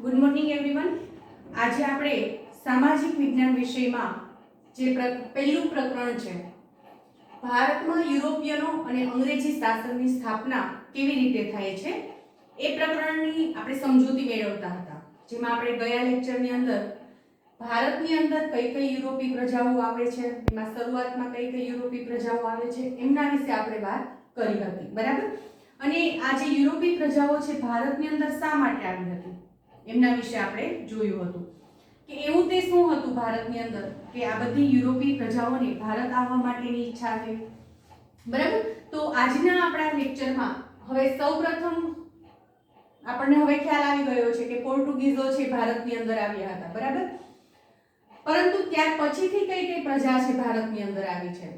Good morning everyone. આજે આપણે સામાજિક વિજ્ઞાન વિષયમાં જે પહેલું પ્રકરણ છે, ભારતમાં યુરોપિયનો અને અંગ્રેજી શાસનની સ્થાપના કેવી રીતે થાય છે, એ પ્રકરણની આપણે સમજૂતી મેળવતા હતા. જેમાં આપણે ગયા લેક્ચરની અંદર ભારતની અંદર કઈ કઈ યુરોપી પ્રજાઓ આવે છે, એમાં શરૂઆતમાં કઈ કઈ યુરોપી પ્રજાઓ આવે છે, એમના વિશે આપણે વાત કરી હતી, બરાબર. અને આ જે યુરોપી પ્રજાઓ છે ભારતની અંદર શા માટે આવી હતી એમના વિશે આપણે જોયું હતું કે એવું તે શું હતું ભારતની અંદર કે આ બધી યુરોપી પ્રજાઓને ભારત આવવા માટેની ઈચ્છા થઈ, બરાબર. તો આજના આપણા લેક્ચરમાં હવે સૌપ્રથમ આપણને હવે ખ્યાલ આવી ગયો છે કે પોર્ટુગીઝો છે ભારતની અંદર આવ્યા હતા, બરાબર. પરંતુ ત્યાર પછીથી કઈ કઈ પ્રજા છે ભારતની અંદર આવી છે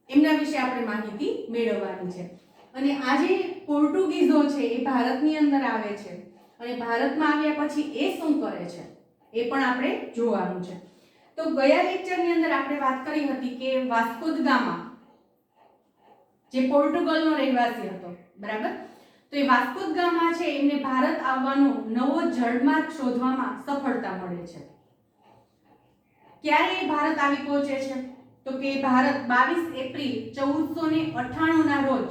એમના વિશે આપણે માહિતી મેળવવાની છે. અને આજે પોર્ટુગીઝો છે એ ભારતની અંદર આવે છે અને ભારતમાં આવ્યા પછી એ શું કરે છે એ પણ આપણે જોવાનું છે. તો ગયા લેક્ચરની અંદર આપણે વાત કરી હતી કે વાસ્કો દ ગામા જે પોર્ટુગલનો રહેવાસી હતો, બરાબર. તો એ વાસ્કો દ ગામા છે એમને ભારત આવવાનો નવો જળમાર્ગ શોધવામાં સફળતા મળે છે. ક્યારે ભારત આવી પહોંચે છે? તો કે ભારત 22 એપ્રિલ 1498 ના રોજ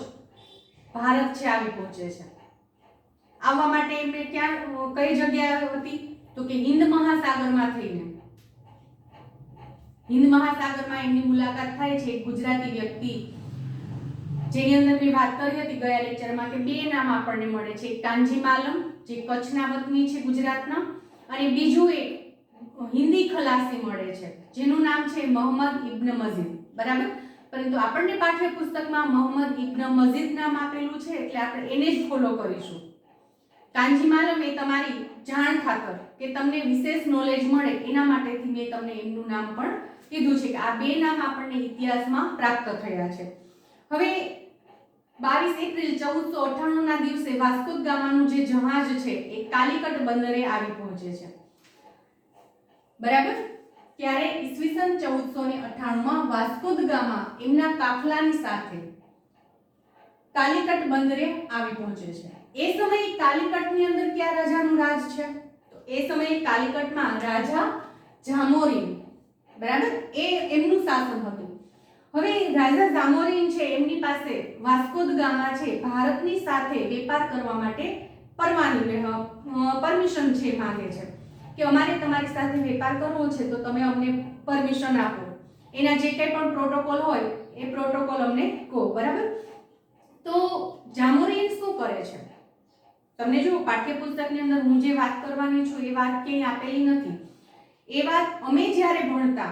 ભારત છે આવી પહોંચે છે. આવવા માટે એમને ક્યાં કઈ જગ્યા હતી? તો કે હિન્દ મહાસાગરમાં થઈને હિન્દ મહાસાગરમાં એમની મુલાકાત થાય છે એક ગુજરાતી વ્યક્તિ, જેની અંદર મેં વાત કરી હતી ગયા લેક્ચરમાં કે બે નામ આપણને મળે છે, એક કાંજી માલમ જે કચ્છના વતની છે ગુજરાતના, અને બીજું એક હિન્દી ખલાસી મળે છે જેનું નામ છે મોહમ્મદ ઇબ્ન મજીદ, બરાબર. પરંતુ આપણને પાઠ્યપુસ્તકમાં મોહમ્મદ ઇબ્ન મજીદ નામ આપેલું છે એટલે આપણે એને જ ફોલો કરીશું. કાંજી માલમ એ તમારી જાણ ખાતર કે તમને વિશેષ નોલેજ મળે એના માટેથી મેં તમને એમનું નામ પણ કીધું છે કે આ બે નામ આપણને ઇતિહાસમાં પ્રાપ્ત થયા છે. હવે 22 એપ્રિલ 1498 ના દિવસે વાસ્કો દ ગામાનું જે જહાજ છે એ કાલિકટ બંદરે આવી પહોંચે છે, બરાબર. ત્યારે ઈસવીસન 1498 માં વાસ્કો દ ગામા એમના કાફલાની સાથે કાલિકટ બંદરે આવી પહોંચે છે. એ સમયે કાલિકટની અંદર કયા રાજાનું રાજ છે? તો એ સમયે કાલિકટમાં રાજા જામોરીન, બરાબર, એ એમનું શાસન હતું. હવે રાજા જામોરીન છે એમની પાસે વાસ્કો દ ગામા છે ભારતની સાથે વેપાર કરવા માટે પરમિશન છે માંગે છે કે અમારે તમારી સાથે વેપાર કરવો છે તો તમે અમને પરમિશન આપો, એના જે કંઈ પણ પ્રોટોકોલ હોય એ પ્રોટોકોલ અમને કહો, બરાબર. તો જામોરીન શું કરે છે? તમને જો પાઠ્યપુસ્તકની અંદર હું જે વાત કરવાની છું એ વાત ક્યાંય આપેલી નથી. એ વાત અમે જ્યારે ભણતા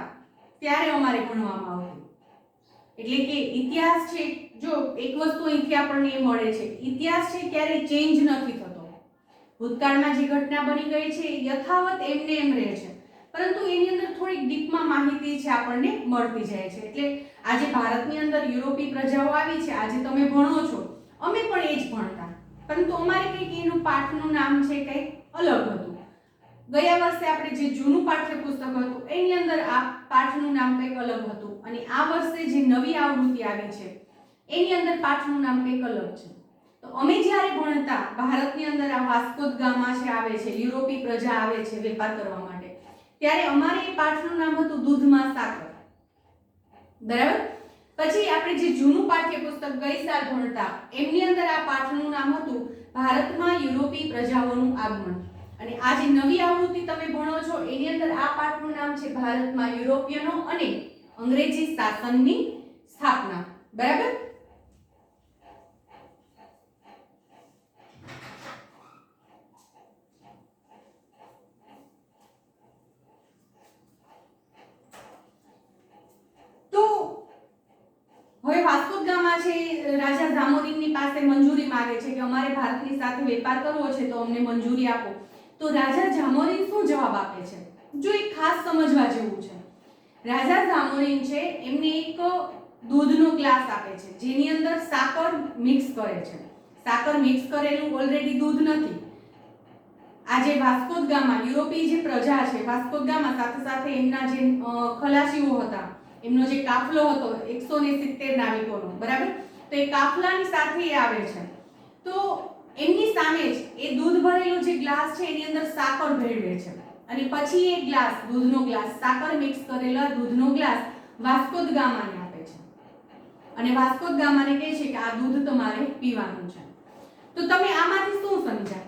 ત્યારે અમારે ભણવામાં આવતી. એટલે કે ઇતિહાસ છે, જો એક વસ્તુ અહીંથી આપણને એ મળે છે, ઇતિહાસ છે ક્યારેય ચેન્જ નથી થતો. ભૂતકાળમાં જે ઘટના બની ગઈ છે યથાવત એમને એમ રહે છે, પરંતુ એની અંદર થોડીક ડીપમાં માહિતી છે આપણને મળતી જાય છે. એટલે આજે ભારતની અંદર યુરોપી પ્રજાઓ આવી છે, આજે તમે ભણો છો, અમે પણ એ જ ભણતા, પરંતુ અમારે કંઈક એનું પાઠનું નામ છે કંઈક અલગ હતું. ગયા વર્ષે આપણે જે જૂનું પાઠ્યપુસ્તક હતું એની અંદર આ પાઠનું નામ કંઈક અલગ હતું, અને આ વર્ષે જે નવી આવૃત્તિ આવી છે એની અંદર પાઠનું નામ કંઈક અલગ છે. તો અમે જ્યારે ભણતા ભારતની અંદર આ વાસ્કો દ ગામા છે આવે છે, યુરોપી પ્રજા આવે છે વેપાર કરવા માટે, ત્યારે અમારે એ પાઠનું નામ હતું દૂધમાં સાકર, બરાબર. પછી આપણે જે જૂનું પાઠ્યપુસ્તક ગઈ સાલ ભણતા એમની અંદર આ પાઠનું નામ હતું ભારતમાં યુરોપી પ્રજાઓનું આગમન, અને આ જે નવી આવૃત્તિ તમે ભણો છો એની અંદર આ પાઠનું નામ છે ભારતમાં યુરોપિયનો અને અંગ્રેજી શાસનની સ્થાપના, બરાબર. હવે વાસ્કો દ ગામા છે રાજા જામોરીનની પાસે મંજૂરી માંગે છે કે અમારે ભારતની સાથે વેપાર કરવો છે તો અમને મંજૂરી આપો. તો રાજા જામોરીન શું જવાબ આપે છે? જો એક ખાસ સમજવા જેવું છે. રાજા જામોરીન છે એમને એક દૂધનો ગ્લાસ આપે છે જેની અંદર સાકર મિક્સ કરે છે. સાકર મિક્સ કરેલું ઓલરેડી દૂધ નથી. આજે વાસ્કો દ ગામા યુરોપી જે પ્રજા છે વાસ્કો દ ગામા સાથે સાથે એમના જે ખલાસીઓ હતા, એમનો જે કાફલો હતો 170 નાવિકોનો, બરાબર. તો એ કાફલાની સાથે આવે છે. તો એમની સામે જ એ દૂધ ભરેલો જે ગ્લાસ છે એની અંદર સાકર ભેળવે છે અને પછી એ ગ્લાસ, દૂધનો ગ્લાસ, સાકર મિક્સ કરેલા દૂધનો ગ્લાસ વાસ્કો દ ગામાને આપે છે અને વાસ્કો દ ગામાને કહે છે કે આ દૂધ તમારે પીવાનું છે. તો તમે આમાંથી શું સમજ્યા?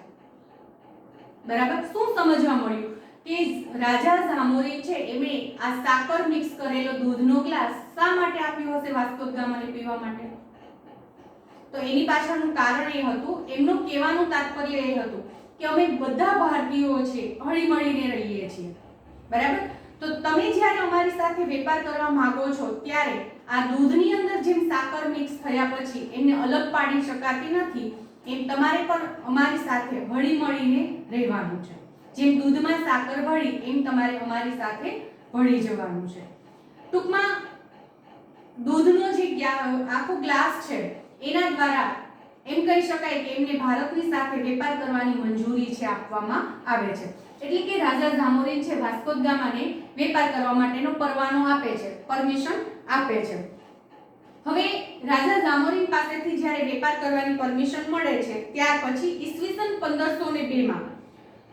બરાબર, શું સમજવા મળ્યું કે રાજા ઝામોરિન છે એમણે આ સાકર મિક્સ કરેલો દૂધનો ગ્લાસ શા માટે આપ્યો હશે વાસ્કો દ ગામાને પીવા માટે? તો એની પાછળનું કારણ એ હતું, એમનું કહેવાનું તાત્પર્ય એ હતું કે અમે બધા ભારતીયો છે હળીમળીને રહીએ છીએ. બરાબર, તો તમે જ્યારે અમારી સાથે વેપાર કરવા માંગો છો ત્યારે આ દૂધની અંદર જેમ સાકર મિક્સ થયા પછી એમને અલગ પાડી શકાતી નથી, એમ તમારે પણ અમારી સાથે હળીમળીને રહેવાનું છે. જેમ દૂધમાં સાકર ભળી એમ તમારે અમારી સાથે ભળી જવાનું છે. ટૂંકમાં દૂધનો જે આખો ગ્લાસ છે એના દ્વારા એમ કહી શકાય કે એમને ભારતની સાથે વેપાર કરવાની મંજૂરી છે આપવામાં આવે છે. એટલે કે રાજા ઝામોરિન છે વાસ્કો દ ગામાને વેપાર કરવા માટેનો પરવાનો આપે છે, પરમિશન આપે છે. હવે રાજા ઝામોરિન પાસેથી જ્યારે વેપાર કરવાની પરમિશન મળે છે ત્યાર પછી ઈસવીસન 1502 માં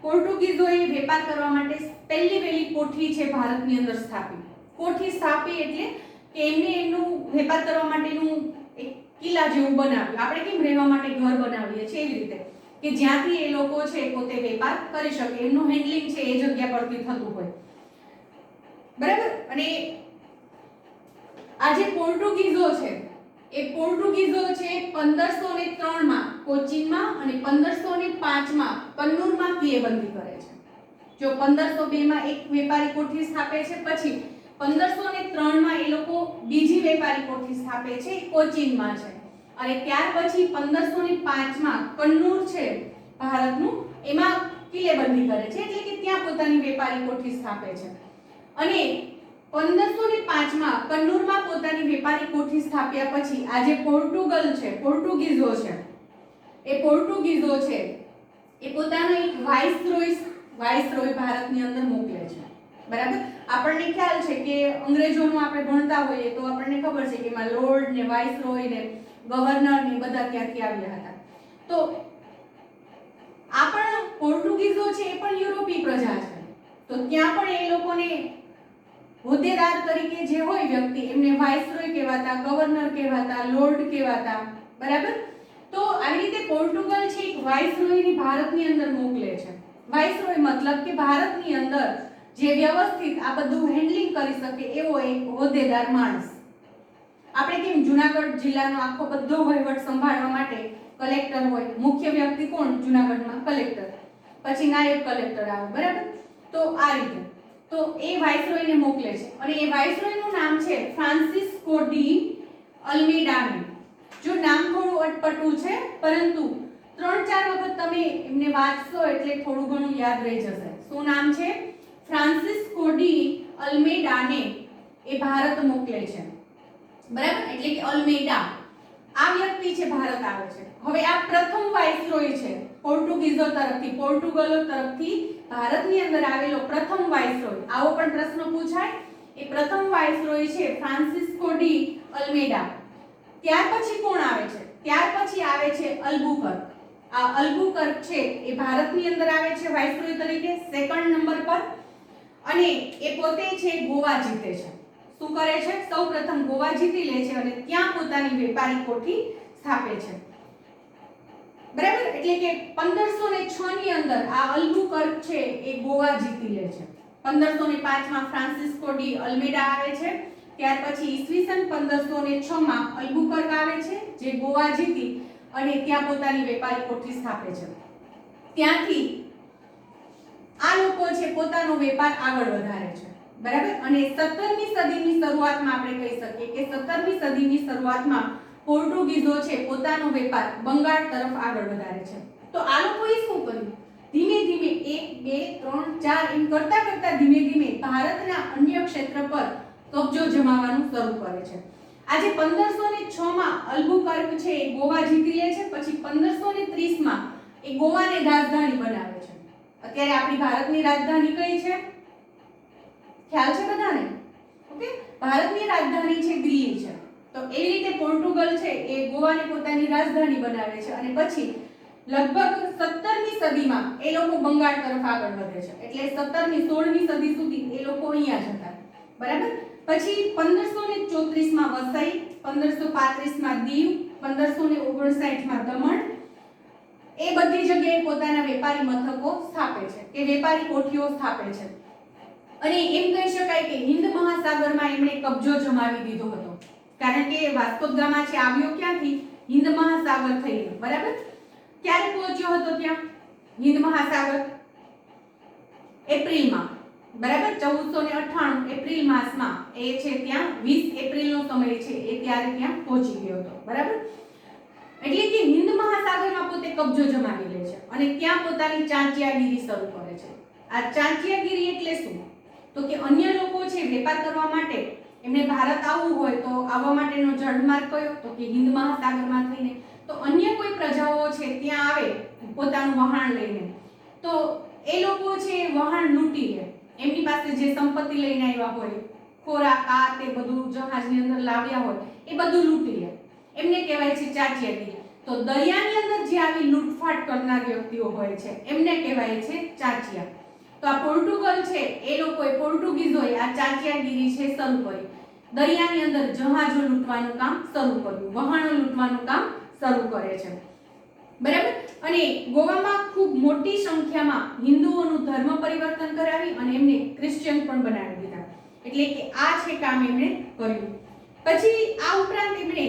પોર્ટુગીઝોએ વેપાર કરવા માટે પહેલી કોઠી છે ભારતની અંદર સ્થાપી. કોઠી સ્થાપી એટલે કે એમને એમનું વેપાર કરવા માટેનું એક કિલ્લા જેવું બનાવ્યું. આપણે કેમ રહેવા માટે ઘર બનાવીએ છીએ એવી રીતે કે જ્યાંથી એ લોકો છે પોતે વેપાર કરી શકે, એમનું હેન્ડલિંગ છે એ જગ્યા પરથી થતું હોય. બરાબર, અને આ જે પોર્ટુગીઝો છે એ પોર્ટુગીઝો છે 1503 માં કોચીનમાં અને 1505 માં કન્નૂરમાં કિયેબંધી કરે છે. જો 1502 માં એક વેપારી કોઠી સ્થાપે છે, પછી 1503 માં એ લોકો બીજી વેપારી કોઠી સ્થાપે છે કોચીનમાં છે અને ત્યાર પછી 1505 માં કન્નૂર છે ભારતનું, એમાં કિલ્લેબંધી કરે છે એટલે કે ત્યાં પોતાની વેપારી કોઠી સ્થાપે છે. અને 1505 માં કન્નૂરમાં પોતાની વેપારી કોઠી સ્થાપ્યા પછી આ જે પોર્ટુગીઝો છે એ પોતાનો એક વાઇસરોય ભારતની અંદર મોકલે છે. બરાબર, આપણને ખ્યાલ છે કે અંગ્રેજોનું આપણે ભણતા હોઈએ તો આપણને ખબર છે કે એમાં લોર્ડ ને વાઇસરોય ને ગવર્નર ને બધા ત્યાંથી આવ્યા હતા. તો આ પણ પોર્ટુગીઝો છે એ પણ યુરોપી પ્રજા છે, તો ત્યાં પણ એ લોકોને હોદ્દેદાર તરીકે જે હોય વ્યક્તિ એમને વાઇસરોય કહેવાતા, ગવર્નર કહેવાતા, લોર્ડ કહેવાતા. બરાબર, તો આવી રીતે પોર્ટુગલ છે એક વાઇસરોયની ભારતની અંદર મોકલે છે. વાઇસરોય મતલબ કે ભારતની અંદર જે વ્યવસ્થિત આ બધું હેન્ડલિંગ કરી શકે એવો એક હોદ્દેદાર માણસ. આપણે કેમ જુનાગઢ જિલ્લાનો આખો બધો વહીવટ સંભાળવા માટે કલેક્ટર હોય, મુખ્ય વ્યક્તિ કોણ જુનાગઢમાં? કલેક્ટર, પછી નાયબ કલેક્ટર આવે. બરાબર, તો આ રીતે તો એ વાઇસરોયને મોકલે છે અને એ વાઇસરોયનું નામ છે ફ્રાન્સિસ્કો ડી અલ્મેડાને. જો નામ થોડું અટપટું છે પરંતુ 3-4 વખત તમે એમને વાંચશો એટલે થોડું ઘણું યાદ રહી જશે. શું નામ છે? ફ્રાન્સિસ્કો ડી અલ્મેડાને એ ભારત મોકલે છે. બરાબર, એટલે કે અલ્મેડા આ વ્યક્તિ છે ભારત આવે છે. હવે આ પ્રથમ વાઇસરોય છે પોર્ટુગીઝો તરફથી, પોર્ટુગલો તરફથી ભારતની અંદર આવેલો પ્રથમ વાઇસરોય. આવો પણ પ્રશ્ન પૂછાય. એ પ્રથમ વાઇસરોય છે ફ્રાન્સિસ્કો ડી અલ્મેડા. ત્યાર પછી કોણ આવે છે? ત્યાર પછી આવે છે અલ્બુકર્ક. આ અલ્બુકર્ક છે એ ભારતની અંદર આવે છે વાઇસરોય તરીકે સેકન્ડ નંબર પર અને એ પોતે છે ગોવા જીતે છે. શું કરે છે? સૌપ્રથમ ગોવા જીતી લે છે અને ત્યાં પોતાની વેપારી કોઠી સ્થાપે છે. બરાબર, એટલે કે 1506 ની અંદર આ અલ્બુકર્ક છે એ ગોવા જીતી લે છે. 1505 માં ફ્રાન્સિસ્કો ડી અલ્મેડા આવે છે. ત્યાર પછી ઈસવીસન 1506 માં અલ્બુકર્ક આવે છે જે ગોવા જીતી અને ત્યાં પોતાની વેપારી કોઠી સ્થાપે છે. ત્યાંથી આ લોકો છે પોતાનો વેપાર આગળ વધારે છે. બરાબર, અને 17મી સદીની શરૂઆતમાં આપણે કહી શકીએ કે 17મી સદીની શરૂઆતમાં પોર્ટુગીઝો છે પોતાનો વેપાર બંગાળ તરફ આગળ વધારે છે. તો આ લોકોએ શું કર્યું? ધીમે ધીમે 1 2 3 4 એમ કરતા કરતા ધીમે ધીમે ભારતના અન્ય ક્ષેત્ર પર કબજો જમાવવાનું શરૂ કરે છે. આજે 1506 માં અલ્બુકર્ક છે એ ગોવા જીતી લે છે. પછી 1530 માં એ ગોવાને રાજધાની બનાવે છે. અત્યારે આપણી ભારતની રાજધાની કઈ છે? ખ્યાલ છે બધાને? ઓકે, ભારતની રાજધાની છે દિલ્હી છે. તો એ રીતે પોર્ટુગલ છે એ ગોવાને પોતાની રાજધાની બનાવે છે અને પછી લગભગ 17મી સદીમાં એ લોકો બંગાળ તરફ આગળ વધે છે. એટલે 17મી 16મી સદી સુધી એ લોકો અહીંયા જ હતા. બરાબર. પછી 1534માં વસઈ, 1535માં દીવ, 1559માં દમણ, એ બધી જગ્યાએ પોતાના વેપારી મથકો સ્થાપે છે કે વેપારી કોઠીઓ સ્થાપે છે. અને એમ કહી શકાય કે હિન્દ મહાસાગરમાં એમણે કબજો જમાવી દીધો હતો. કારણ કે વાસ્કો દ ગામા છે આવ્યો ક્યાંથી? હિન્દ મહાસાગર થઈને. બરાબર. ક્યારે પહોંચ્યો હતો ત્યાં હિન્દ મહાસાગર? એપ્રિલમાં. બરાબર. 1498 એપ્રિલ માસમાં એ છે ત્યાં 20 એપ્રિલનો સમય છે એ ત્યારે ત્યાં પહોંચી ગયો હતો. બરાબર. એટલે કે હિન્દ મહાસાગરમાં પોતે કબજો જમાવી લે છે અને ત્યાં પોતાની ચાંચિયાગીરી શરૂ કરે છે. આ ચાંચિયાગીરી એટલે શું? તો કે અન્ય લોકો છે વેપાર કરવા માટે એમને ભારત આવવું હોય તો આવવા માટેનો જળમાર્ગ કયો? તો કે હિન્દ મહાસાગરમાં થઈને. તો અન્ય કોઈ પ્રજાઓ છે ત્યાં આવે પોતાનું વહાણ લઈને, તો એ લોકો છે વહાણ લૂંટી લે. એમની પાસે જે સંપત્તિ લઈને આવ્યા હોય, ખોરાક આ તે બધું જહાજની અંદર લાવ્યા હોય એ બધું લૂંટી લે. એમને કહેવાય છે ચાંચિયાગીરી. તો દરિયાની અંદર જે આવી લૂંટફાટ કરનાર વ્યક્તિઓ હોય છે એમને કહેવાય છે ચાંચિયા. તો આ પોર્ટુગલ છે એ લોકોએ પોર્ટુગીઝોએ આ ચાંચિયાગીરી છે શરૂ કરી. દરિયાની અંદર જહાજો લૂંટવાનું કામ શરૂ કર્યું, વહાણો લૂંટવાનું કામ શરૂ કરે છે. બરાબર. અને ગોવામાં ખૂબ મોટી સંખ્યામાં હિન્દુઓનું ધર્મ પરિવર્તન કરાવી અને એમને ક્રિશ્ચિયન પણ બનાવી દીધા. એટલે કે આ છે કામ એમણે કર્યું. પછી આ ઉપરાંત એમણે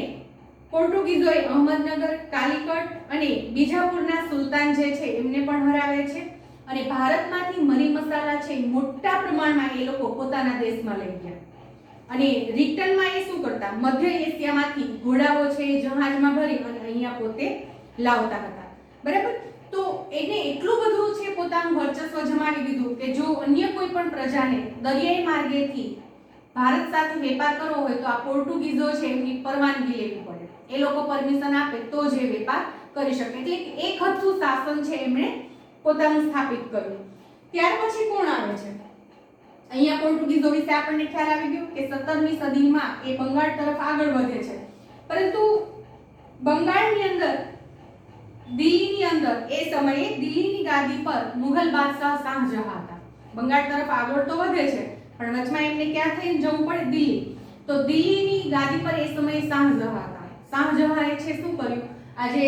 પોર્ટુગીઝોએ અહમદનગર, કાલિકટ અને બીજાપુરના સુલતાન જે છે એમને પણ હરાવે છે. અને ભારતમાંથી મરી મસાલા છે મોટા પ્રમાણમાં એ લોકો પોતાના દેશમાં લઈ ગયા. અને રિટર્નમાં એ શું કરતા? મધ્ય એશિયામાંથી ઘોડાઓ છે જહાજમાં ભરી અને અહીંયા પોતે લાવતા હતા. બરાબર. તો એને એટલું બધું છે પોતાનું વર્ચસ્વ જમાવી દીધું કે જો અન્ય કોઈ પણ પ્રજાને દરિયાઈ માર્ગેથી ભારત સાથે વેપાર કરવો હોય તો આ પોર્ટુગીઝો છે એમની પરવાનગી લેવી પડે. એ લોકો પરમિશન આપે તો જ એ વેપાર કરી શકે. એટલે કે એક હદનું શાસન છે એમણે પોતાનું સ્થાપિત કર્યું. ત્યાર પછી કોણ આવે છે? અહીંયા પોર્ટુગીઝો વિશે આપણને ખ્યાલ આવી ગયો કે 17મી સદીમાં એ બંગાળ તરફ આગળ વધે છે. પરંતુ બંગાળની અંદર, દિલ્હીની અંદર એ સમયે દિલ્હીની ગાદી પર મુઘલ બાદશાહ શાહજહાં હતા. બંગાળ તરફ આગળ તો વધે છે પણ વચમાં એમને ક્યાં થઈને જવું પડે? દિલ્હી. તો દિલ્હીની ગાદી પર એ સમયે શાહજહાં હતા. શાહજહાંએ છે શું કર્યું? આજે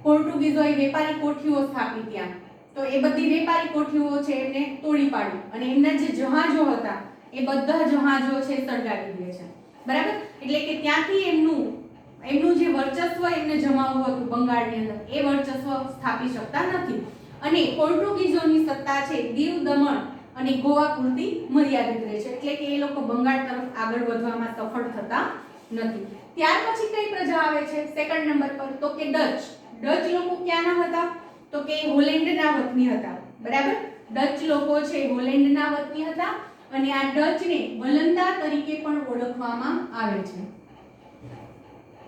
પોર્ટુગીઝોએ વેપારી કોઠીઓ સ્થાપી ત્યાં, તો એ બધી વેપારી કોઠીઓ છે એમને તોડી પાડી અને એમના જે જહાજો હતા એ બધા જહાજો છે સળગાવી દે છે. બરાબર. એટલે કે ત્યાંથી એમનું જે વર્ચસ્વ એમને જમાવવું હતું બંગાળની અંદર એ વર્ચસ્વ સ્થાપી શકતા નથી. અને પોર્ટુગીઝોની સત્તા છે દીવ, દમણ અને ગોવા પૂરતી મર્યાદિત રહે છે. એટલે કે એ લોકો બંગાળ તરફ આગળ વધવામાં સફળ થતા નથી. ત્યાર પછી કઈ પ્રજા આવે છે સેકન્ડ નંબર પર? તો કે ડચ. ડચ લોકો ક્યાંના હતા? તો કે હોલેન્ડના વતની હતા. બરાબર. ડચ લોકો છે હોલેન્ડના વતની હતા અને આ ડચને વલંદા તરીકે પણ ઓળખવામાં આવે છે.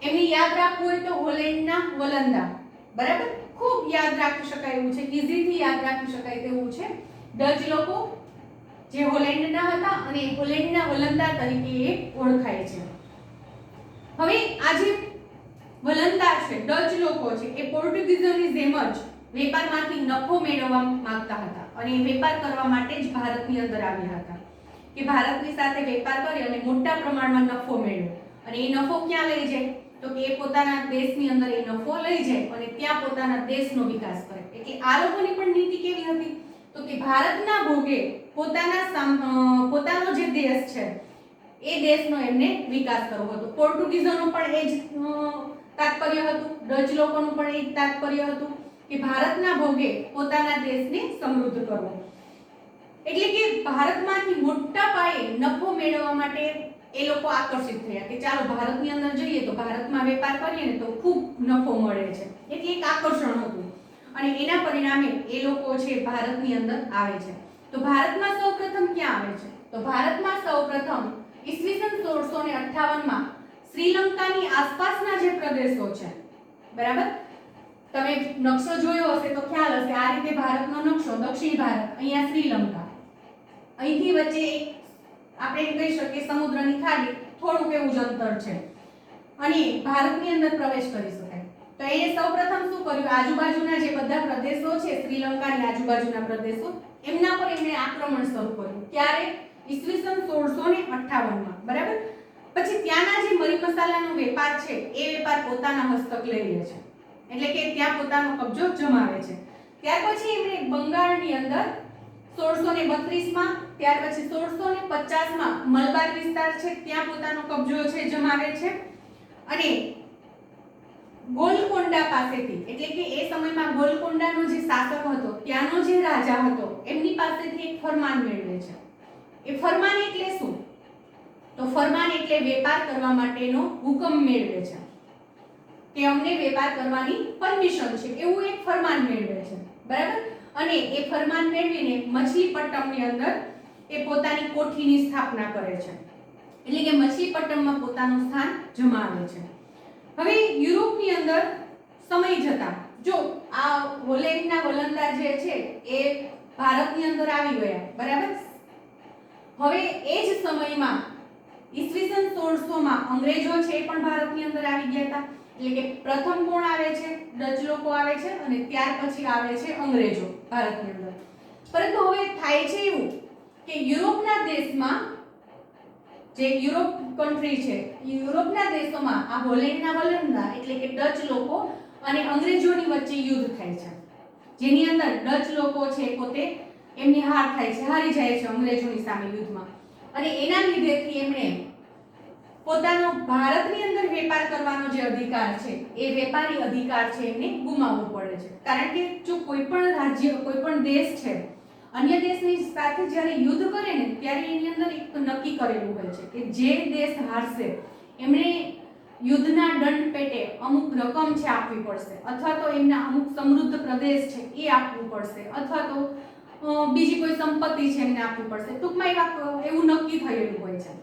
એમને યાદ રાખવું હોય તો હોલેન્ડના વલંદા. બરાબર. ખૂબ યાદ રાખી શકાય એવું છે, ઈઝીથી યાદ રાખી શકાય તેવું છે. ડચ લોકો જે હોલેન્ડના હતા અને હોલેન્ડના વલંદા તરીકે એ ઓળખાય છે. હવે આ જે વલંદા છે, ડચ લોકો છે, એ પોર્ટુગીઝોની જેમ જ વેપારમાંથી નફો મેળવવા માંગતા હતા અને વેપાર કરવા માટે જ ભારતની અંદર આવ્યા હતા કે ભારતની સાથે વેપાર કરી અને મોટા પ્રમાણમાં નફો મેળવે. અને એ નફો ક્યાં લઈ જાય? તો કે એ પોતાના દેશની અંદર એ નફો લઈ જાય અને ત્યાં પોતાના દેશનો વિકાસ કરે. એટલે આ લોકોની પણ નીતિ કેવી હતી? તો કે ભારતના ભોગે પોતાનો જે દેશ છે એ દેશનો એમને વિકાસ કરવો હતો. પોર્ટુગીઝોનો પણ એ જ તાત્પર્ય હતું, ડચ લોકોનું પણ એ જ તાત્પર્ય હતું કે ભારતના ભોગે પોતાના દેશને સમૃદ્ધ કરવો. એટલે કે ભારતમાંથી મોટા પાયે નફો મેળવવા માટે એ લોકો આકર્ષિત થયા કે ચાલો ભારતની અંદર જઈએ તો ભારતમાં વેપાર કરીએ ને તો ખૂબ નફો મળે છે. એટલે એક આકર્ષણ હતું અને એના પરિણામે એ લોકો છે ભારતની અંદર આવે છે. તો ભારતમાં સૌપ્રથમ ક્યાં આવે છે? તો ભારતમાં સૌપ્રથમ ઈસવીસન 1658માં શ્રીલંકાની આસપાસના જે પ્રદેશો છે, બરાબર, તમે નકશો જોયો હશે તો ખ્યાલ હશે. આ રીતે ભારતનો નકશો, દક્ષિણ ભારત, અહીંયા શ્રીલંકા, અહીંથી વચ્ચે આપણે એમ કહી શકીએ સમુદ્રની ખાડી, થોડુંક એવું જ અંતર છે અને ભારતની અંદર પ્રવેશ કરી શકાય. તો એને સૌપ્રથમ શું કર્યું, આજુબાજુના જે બધા પ્રદેશો છે, શ્રીલંકાની આજુબાજુના પ્રદેશો, એમના પર એમણે આક્રમણ શરૂ કર્યું. ક્યારે? ઈસવીસન 1658માં. બરાબર. પછી ત્યાંના જે મરી મસાલાનો વેપાર છે એ વેપાર પોતાના હસ્તક લઈ લે છે, એટલે કે ત્યાં પોતાનો કબજો જમાવે છે. ત્યાર પછી એમણે બંગાળની અંદર 1632માં, ત્યાર પછી 1650માં મલબાર વિસ્તાર છે ત્યાં પોતાનો કબજો છે જમાવે છે. અને ગોલકોંડા પાસેથી, એટલે કે એ સમયમાં ગોલકોંડાનો જે શાસક હતો, ત્યાંનો જે રાજા હતો, એમની પાસેથી એક ફરમાન મેળવે છે. એ ફરમાન એટલે શું? તો ફરમાન એટલે વેપાર કરવા માટેનો હુકમ મેળવે છે, કે અમને વેપાર કરવાની પરમિશન છે, એવું એક ફરમાન મેળવે છે. બરાબર. અને એ ફરમાન મેળવીને મછલીપટ્ટમની અંદર એ પોતાની કોઠીની સ્થાપના કરે છે, એટલે કે મછલીપટ્ટમમાં પોતાનું સ્થાન જમાવે છે. હવે યુરોપની અંદર સમય જતા જો આ હોલેન્ડના વલંદા જે છે એ ભારતની અંદર આવી ગયા. બરાબર. હવે એ જ સમયમાં ઈસવીસન 1600માં અંગ્રેજો છે એ પણ ભારતની અંદર આવી ગયા હતા. એટલે કે પ્રથમ કોણ આવે છે? ડચ લોકો આવે છે, અને ત્યાર પછી આવે છે અંગ્રેજો ભારતની અંદર. પરંતુ હવે થાય છે એવું કે યુરોપના દેશમાં, જે યુરોપ કન્ટ્રી છે, યુરોપના દેશોમાં આ હોલેન્ડના વલંદા એટલે કે ડચ લોકો અને અંગ્રેજોની વચ્ચે યુદ્ધ થાય છે, જેની અંદર ડચ લોકો છે પોતે એમની હાર થાય છે, હારી જાય છે અંગ્રેજોની સામે યુદ્ધમાં. અને એના લીધેથી એમણે પોતાનો ભારતની અંદર વેપાર કરવાનો જે અધિકાર છે એ વેપારી અધિકાર છે એમને ગુમાવવો પડે છે. કારણ કે જો કોઈ પણ રાજ્ય, કોઈ પણ દેશ છે અન્ય દેશની સાથે જ્યારે યુદ્ધ કરે ને ત્યારે એની અંદર એક નક્કી કરેલું હોય છે કે જે દેશ હારશે એમણે યુદ્ધના દંડ પેટે અમુક રકમ છે આપવી પડશે, અથવા તો એમના અમુક સમૃદ્ધ પ્રદેશ છે એ આપવું પડશે, અથવા તો બીજી કોઈ સંપત્તિ છે એમને આપવી પડશે. ટૂંકમાં એવું નક્કી થયેલું હોય છે.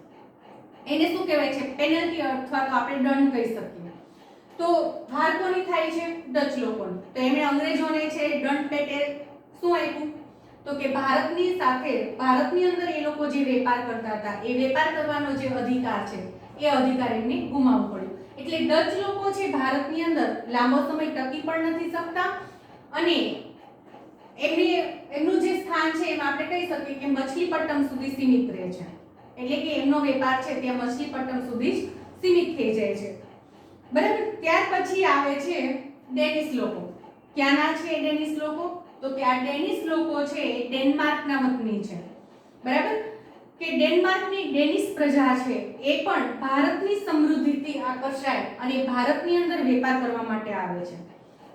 એને શું કહેવાય છે? પેનલ્ટી, અથવા તો આપણે દંડ કહી શકીએ. તો હાર કોની થાય છે? ડચ લોકોની. તો એમણે અંગ્રેજોને છે દંડ પેટે શું આપ્યું? તો કે ભારતની સાથે, ભારતની અંદર એ લોકો જે વેપાર કરતા હતા એ વેપાર કરવાનો જે અધિકાર છે એ અધિકાર એમને ગુમાવવો પડ્યો. એટલે ડચ લોકો છે ભારતની અંદર લાંબો સમય ટકી પણ નથી શકતા, અને એમનું જે સ્થાન છે એમ આપણે કહી શકીએ કે મછલીપટ્ટમ સુધી સીમિત રહે છે. એટલે કે એમનો વેપાર છે ત્યાં મછલીપટ્ટમ સુધી જ સીમિત થઈ જાય છે. બરાબર. ત્યાર પછી આવે છે ડેનિશ લોકો. ક્યાંના છે ડેનિશ લોકો? તો કે આ ડેનિશ લોકો છે એ ડેનમાર્કના વતની છે. બરાબર. કે ડેનમાર્કની ડેનિશ પ્રજા છે એ પણ ભારતની સમૃદ્ધિથી આકર્ષાય અને ભારતની અંદર વેપાર કરવા માટે આવે છે,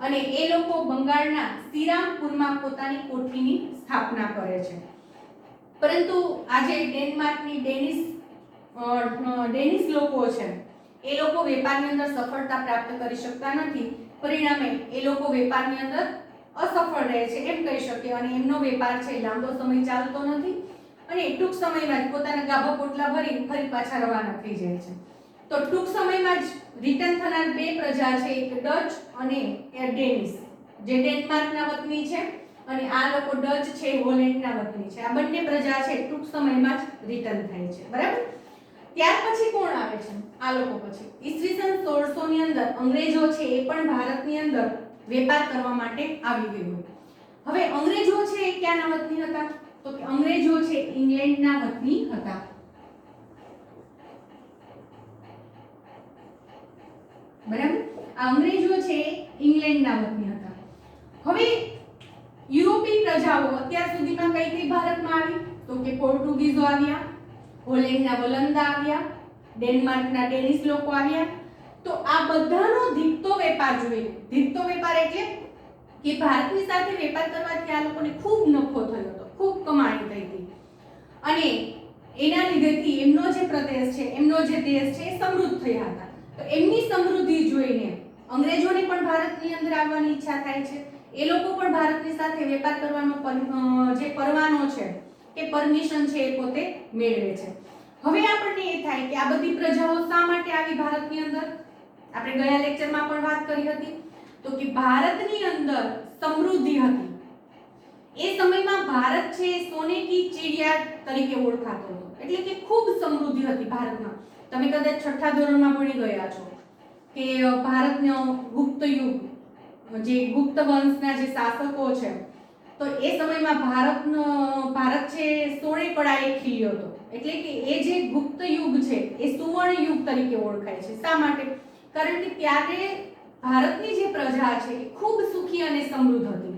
અને એ લોકો બંગાળના શ્રીરામપુરમાં પોતાની કોઠીની સ્થાપના કરે છે. પરંતુ આજે ડેનમાર્કની ડેનિશ લોકો છે એ લોકો વેપારની અંદર સફળતા પ્રાપ્ત કરી શકતા નથી. પરિણામે એ લોકો વેપારની અંદર અસફળ રહે છે એમ કહી શકીએ, અને એમનો વેપાર છે લાંબો સમય ચાલતો નથી, અને ટૂંક સમયમાં જ પોતાના ગાભા પોટલા ભરી ફરી પાછા રવાના થઈ જાય છે. તો ટૂંક સમયમાં જ રિટર્ન થનાર બે પ્રજા છે, એક ડચ અને ડેનિશ, જે ડેનમાર્કના વતની છે, અને આ લોકો ડચ છે હોલેન્ડના વતની છે. આ બંને પ્રજા છે ટૂંક સમયમાં જ રિટર્ન થાય છે. બરાબર. ત્યાર પછી કોણ આવે છે? આ લોકો પછી ઈસવીસન 1600 ની અંદર અંગ્રેજો છે એ પણ ભારતની અંદર વેપાર કરવા માટે આવી ગયું. હવે અંગ્રેજો છે એ ક્યાંના વતની હતા? તો કે અંગ્રેજો છે ઇંગ્લેન્ડના વતની હતા. બરાબર. આ અંગ્રેજો છે ઇંગ્લેન્ડના વતની હતા. હવે યુરોપી પ્રજાઓ અત્યાર સુધીમાં કઈ કઈ ભારતમાં આવી? તો કે પોર્ટુગીઝો આવ્યા, હોલેન્ડના વલંદા આવ્યા, ડેનમાર્કના ડેનિશ લોકો આવ્યા. તો આ બધાનો ધીકતો વેપાર જોઈને, ધીકતો વેપાર એટલે કે ભારતની સાથે વેપાર કરવાથી આ લોકોને ખૂબ નફો થયો હતો, ખૂબ કમાણી થઈ હતી, અને એના લીધેથી એમનો જે પ્રદેશ છે, એમનો જે દેશ છે એ સમૃદ્ધ થયા હતા. તો એમની સમૃદ્ધિ જોઈને અંગ્રેજોને પણ ભારતની અંદર આવવાની ઈચ્છા થાય છે. એ લોકો પણ ભારતની સાથે વેપાર કરવાનો જે પરવાનો છે કે પરમિશન છે એ પોતે મેળવે છે. હવે આપણને એ થાય કે આ બધી પ્રજાઓ શા માટે આવી ભારતની અંદર? આપણે ગયા લેક્ચરમાં પણ વાત કરી હતી. તો કે ભારતની અંદર સમૃદ્ધિ હતી. એ સમયમાં ભારત છે સોને કી ચિડિયા તરીકે ઓળખાતો હતો, એટલે કે ખૂબ સમૃદ્ધિ હતી ભારતમાં. તમે કદાચ છઠ્ઠા ધોરણમાં ભણી ગયા છો. કે ભારતનો ગુપ્ત યુગ, જે ગુપ્ત વંશના જે શાસકો છે, તો એ સમયમાં ભારત છે સોળે કળાએ ખીલ્યો હતો. એટલે કે એ જે ગુપ્ત યુગ છે એ સુવર્ણ યુગ તરીકે ઓળખાય છે. શા માટે? કારણ કે ત્યારે ભારતની જે પ્રજા છે એ ખૂબ સુખી અને સમૃદ્ધ હતી.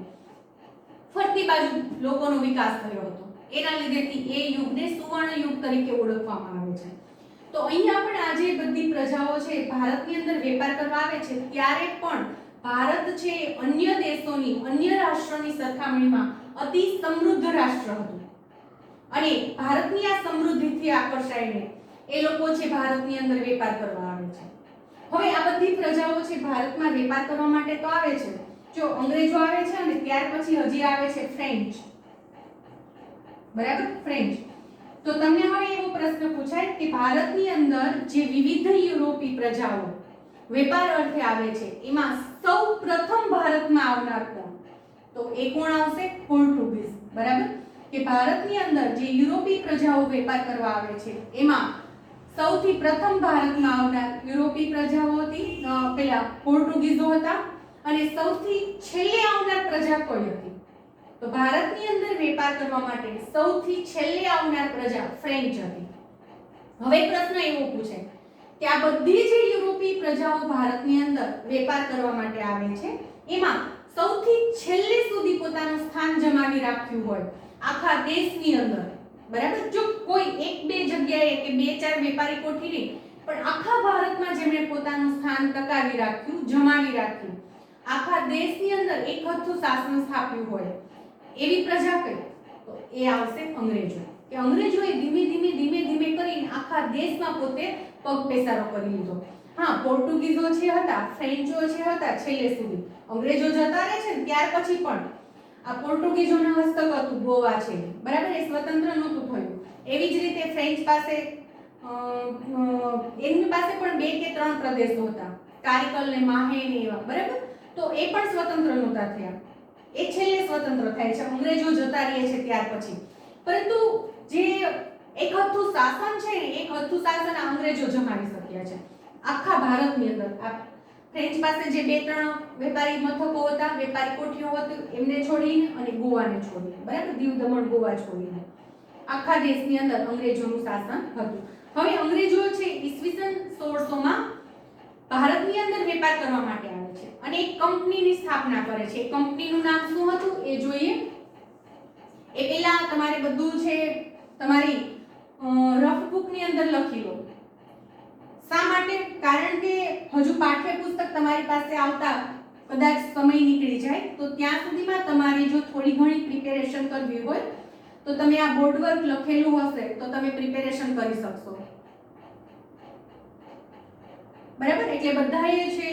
ફરતી બાજુ લોકોનો વિકાસ થયો હતો. એના લીધેથી એ યુગને સુવર્ણ યુગ તરીકે ઓળખવામાં આવે છે. તો અહીંયા પણ આજે બધી પ્રજાઓ છે ભારતની અંદર વેપાર કરવા આવે છે, ત્યારે પણ ભારત છે અન્ય દેશોની, અન્ય રાષ્ટ્રોની સરખામણીમાં અતિ સમૃદ્ધ રાષ્ટ્ર હતું. અને ભારતની આ સમૃદ્ધિથી આકર્ષાઈને એ લોકો છે ભારતની અંદર વેપાર કરવા આવે છે. હવે આ બધી પ્રજાઓ છે ભારતમાં વેપાર કરવા માટે તો આવે છે. જો અંગ્રેજો આવે છે અને ત્યાર પછી હજી આવે છે ફ્રેન્ચ. બરાબર, ફ્રેન્ચ. તો તમને હવે એવો પ્રશ્ન પૂછાય કે ભારતની અંદર જે વિવિધ યુરોપી પ્રજાઓ વેપાર અર્થે આવે છે એમાં સૌ પ્રથમ ભારતમાં આવનાર કોણ? તો એ કોણ આવશે? પોર્ટુગીઝ. બરાબર, કે ભારતની અંદર જે યુરોપી પ્રજાઓ વેપાર કરવા આવે છે એમાં સૌથી પ્રથમ ભારતમાં આવનાર યુરોપી પ્રજાઓ હતી પેલા પોર્ટુગીઝો હતા. અને સૌથી છેલ્લે આવનાર પ્રજા કઈ હતી? તો ભારતની અંદર વેપાર કરવા માટે સૌથી છેલ્લે આવનાર પ્રજા ફ્રેન્ચ હતી. હવે પ્રશ્ન એવો પૂછે કે આ બધી જે યુરોપી પ્રજાઓ ભારતની અંદર વેપાર કરવા માટે આવે છે એમાં સૌથી છેલ્લે સુધી પોતાનું સ્થાન જમાવી રાખ્યું હોય આખા દેશની અંદર, બરાબર, જો કોઈ એક બે જગ્યાએ કે બે ચાર વેપારી કોઠી નહીં, પણ આખા ભારતમાં જેમણે પોતાનું સ્થાન ટકાવી રાખ્યું, જમાવી રાખ્યું, આખા દેશની અંદર એકહથ્થું શાસન સ્થાપ્યું હોય એવી પ્રજા કઈ? તો એ આવશે અંગ્રેજો. કે અંગ્રેજોએ ધીમે ધીમે કરીને આખા દેશમાં પોતે પગ પેસારો કરી લીધો. હા, પોર્ટુગીઝો છે હતા, ફ્રેન્ચો છે હતા છેલ્લે સુધી. અંગ્રેજો જતા રહે છે ત્યાર પછી પણ આ પોર્ટુગીઝોના હસ્તક હતું ગોવા છે, બરાબર, એ સ્વતંત્ર નહોતું થયું. એવી જ રીતે ફ્રેન્ચ પાસે એમની પાસે પણ બે કે ત્રણ પ્રદેશો હતા, કારિકલ ને માહે ને એવા, બરાબર. તો એ પણ સ્વતંત્ર નહોતા થયા. એ છેલ્લે સ્વતંત્ર થાય છે, અંગ્રેજો જતા રહે છે ત્યાર પછી. પરંતુ જે એક હથ્થું શાસન છે ને, એક હથ્થું શાસન અંગ્રેજો જમાવી શક્યા છે આખા ભારતની અંદર. આ ફ્રેન્ચ પાસે જે બે ત્રણ વેપારી મથકો હતા, વેપારી કોઠીઓ હતી, એમને છોડીને અને ગોવાને છોડીને, બરાબર, દીવ દમણ ગોવા છોડીને આખા દેશની અંદર અંગ્રેજોનું શાસન હતું. હવે અંગ્રેજો છે ઈસવીસન 1600 માં ભારતની અંદર વેપાર કરવા માટે આવે છે અને એક કંપનીની સ્થાપના કરે છે. કંપનીનું નામ શું હતું એ જોઈએ. એ પહેલા તમારે બધું છે તમારી રફ બુકની અંદર લખી લો. શા માટે? કારણ કે હજુ પાઠ્યપુસ્તક તમારી પાસે આવતા કદાચ સમય નીકળી જાય, તો ત્યાં સુધીમાં તમારે જો થોડી ઘણી પ્રિપેરેશન કરવી હોય તો તમે આ બોર્ડ વર્ક લખેલું હશે તો તમે પ્રિપેરેશન કરી શકશો. બરાબર, એટલે બધાએ છે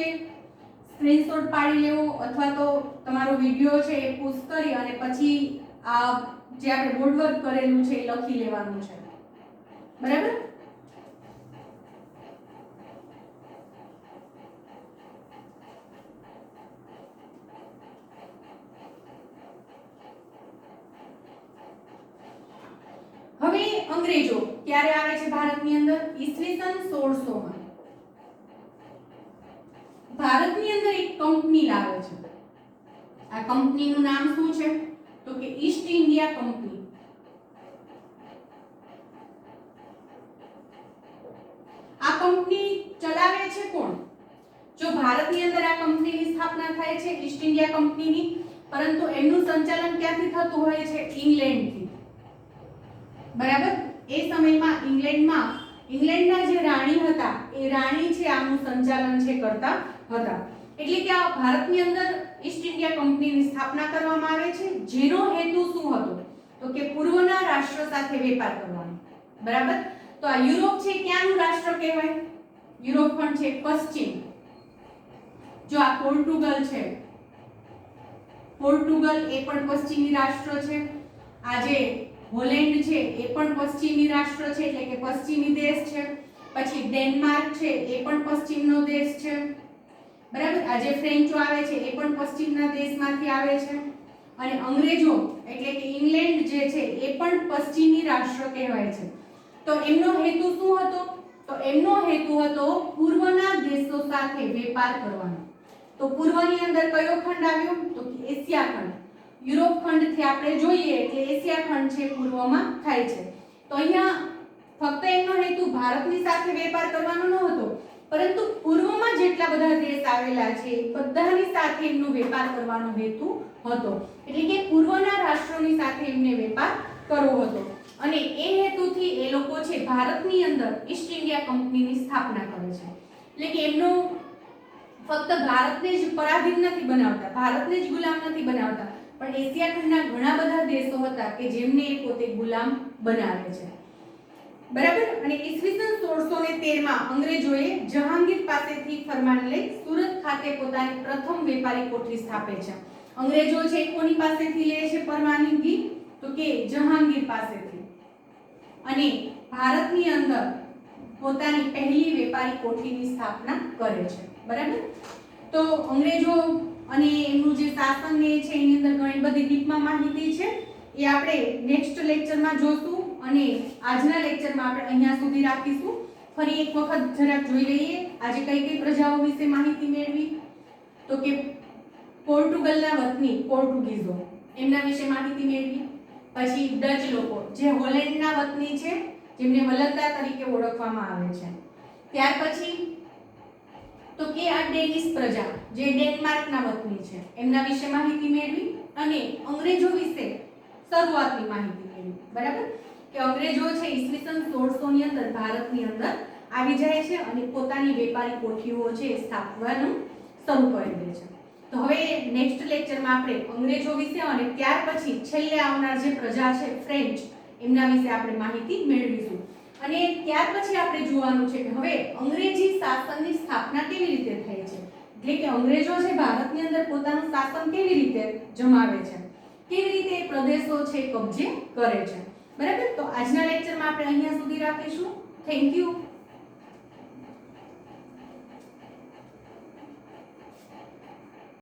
સ્ક્રીનશોટ પાડી લેવો અથવા તો તમારો વિડિયો છે એ પોસ્ટ કરી અને પછી આ જે આપણે બોર્ડ વર્ક કરેલું છે એ લખી લેવાનું છે. બરાબર, હવે અંગ્રેજો ક્યારે આવે છે ભારતની અંદર? ઈસવીસન 1600 માં ભારતની અંદર એક કંપની લાવે છે. આ કંપનીનું નામ શું છે? તો કે ઈસ્ટ ઇન્ડિયા કંપની. આ કંપની ચલાવે છે કોણ? જો ભારતની અંદર આ કંપનીની સ્થાપના થાય છે ઈસ્ટ ઇન્ડિયા કંપનીની, પરંતુ એમનું સંચાલન ક્યાંથી થતું હોય છે? ઇંગ્લેન્ડથી. બરાબર, એ સમયમાં ઇંગ્લેન્ડના જે રાણી હતા એ રાણી છે આનું સંચાલન છે કરતા હતા. એટલે કે આ ભારતની અંદર ઈસ્ટ ઇન્ડિયા કંપનીની સ્થાપના કરવામાં આવે છે, જેનો હેતુ શું હતો? તો કે પૂર્વના રાષ્ટ્ર સાથે વેપાર કરવાનો. બરાબર, તો આ યુરોપ છે ક્યાંનું રાષ્ટ્ર કહેવાય? યુરોપ પણ છે પશ્ચિમ. જો આ પોર્ટુગલ છે, પોર્ટુગલ એ પણ પશ્ચિમી રાષ્ટ્ર છે. આ જે હોલેન્ડ છે એ પણ પશ્ચિમી રાષ્ટ્ર છે, એટલે કે પશ્ચિમી દેશ છે. પછી ડેનમાર્ક છે એ પણ પશ્ચિમનો દેશ છે. બરાબર, આ જે ફ્રેન્ચો આવે છે એ પણ પશ્ચિમના દેશમાંથી આવે છે. અને અંગ્રેજો એટલે કે ઇંગ્લેન્ડ જે છે એ પણ પશ્ચિમી રાષ્ટ્ર કહેવાય છે. તો એમનો હેતુ શું હતો? તો એમનો હેતુ હતો પૂર્વના દેશો સાથે વેપાર કરવાનો. તો પૂર્વની અંદર કયો ખંડ આવ્યો? તો એશિયા ખંડ. યુરોપ ખંડથી આપણે જોઈએ એટલે એશિયા ખંડ છે પૂર્વમાં થાય છે. તો અહીંયા ફક્ત એમનો હેતુ ભારતની સાથે વેપાર કરવાનો ન હતો, પરંતુ પૂર્વમાં જેટલા બધા દેશ આવેલા છે બધાની સાથે એમનો વેપાર કરવાનો હેતુ હતો. એટલે કે પૂર્વના રાષ્ટ્રોની સાથે એમને વેપાર કરવો હતો અને એ હેતુથી એ લોકો છે ભારતની અંદર ઈસ્ટ ઇન્ડિયા કંપનીની સ્થાપના કરે છે. એટલે કે એમનો ફક્ત ભારતને જ પરાધીન નથી બનાવતા, ભારતને જ ગુલામ નથી બનાવતા, પણ એશિયા ખંડના ઘણા બધા દેશો હતા કે જેમને એ પોતે ગુલામ બનાવે છે. બરાબર. અને ઈસવીસન 1613 માં અંગ્રેજોએ જહાંગીર પાસેથી ફરમાન લઈ સુરત ખાતે પોતાની પ્રથમ વેપારી કોઠી સ્થાપે છે. અંગ્રેજો છે કોની પાસેથી લે છે પરવાનગી? તો કે જહાંગીર પાસેથી. અને ભારતની અંદર પોતાની પહેલી વેપારી કોઠીની સ્થાપના કરે છે. બરાબર. તો અંગ્રેજો અને એમનું જે શાસન છે એની અંદર ઘણી બધી ડીપમાં માહિતી છે, એ આપણે નેક્સ્ટ લેક્ચરમાં જોશું અને આજના લેક્ચરમાં આપણે અહીંયા સુધી રાખીશું. ફરી એક વખત જરાક જોઈ લઈએ આજે કઈ કઈ પ્રજાઓ વિશે માહિતી મેળવી. તો કે પોર્ટુગલના વતની પોર્ટુગીઝો, એમના વિશે માહિતી મેળવી. પછી ડચ લોકો જે હોલેન્ડના વતની છે, જેમને વલંદા તરીકે ઓળખવામાં આવે છે. ત્યાર પછી તો કે આ ડેનિશ પ્રજા જે ડેનમાર્કના વતની છે, એમના વિશે માહિતી મેળવી અને અંગ્રેજો વિશે શરૂઆતની માહિતી મેળવી. બરાબર. કે અંગ્રેજો છે ઈસવીસન 1600 ની અંદર ભારતની અંદર આવી જાય છે અને પોતાની વેપારી કોઠીઓ છે સ્થાપવાનું શરૂ કરી દે છે. તો હવે નેક્સ્ટ લેક્ચરમાં આપણે અંગ્રેજો વિશે અને ત્યાર પછી છેલ્લે આવનાર જે પ્રજા છે ફ્રેન્ચ, એમના વિશે આપણે માહિતી મેળવીશું. અને ત્યાર પછી આપણે જોવાનું છે કે હવે અંગ્રેજી શાસનની સ્થાપના કેવી રીતે થઈ છે. એટલે કે અંગ્રેજો છે ભારતની અંદર પોતાનું શાસન કેવી રીતે જમાવે છે, કેવી રીતે પ્રદેશો છે કબજે કરે છે. બરાબર. તો આજના લેક્ચરમાં આપણે અહીંયા સુધી રાખીશું. Thank you.